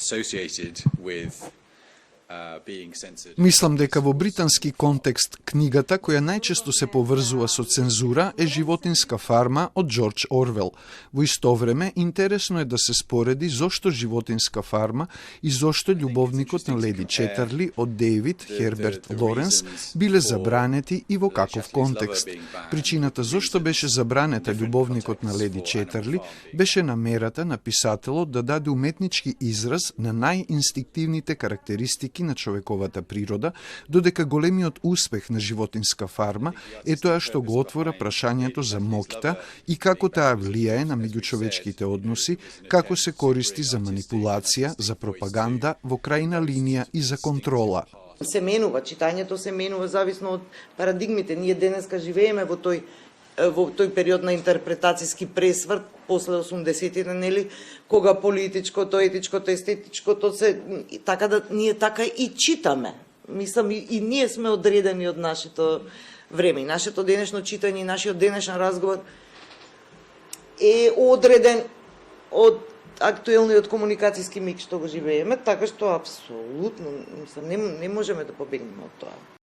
associated with being censored. Мислам дека во британски контекст книгата која најчесто се поврзува со цензура е Животинска фарма од Џорџ Орвел. Во исто време, интересно е да се спореди зошто Животинска фарма и зошто љубовникот на Леди Четерли од Дејвид Херберт Лоренс биле забранети и во каков контекст. Причината зошто беше забранета љубовникот на Леди Четерли беше намерата на писателот да даде уметнички израз на најинстинктивните карактеристики на човековата природа, додека големиот успех на Животинска фарма е тоа што го отвора прашањето за моќта и како таа влијае на меѓучовечките односи, како се користи за манипулација, за пропаганда, во крајна линија и за контрола. Се менува, читањето се менува зависно од парадигмите. Ние денеска живееме во тој период на интерпретацијски пресврт после 80-тите, нели, кога политичкото, етичкото, естетичкото се така да ние така и читаме. Мислам и ние сме одредени од нашето време. И нашето денешно читање, и нашиот денешен разговор е одреден од актуелниот комуникацијски миг што го живееме, така што апсолутно, мислам, не можеме да побегнеме од тоа.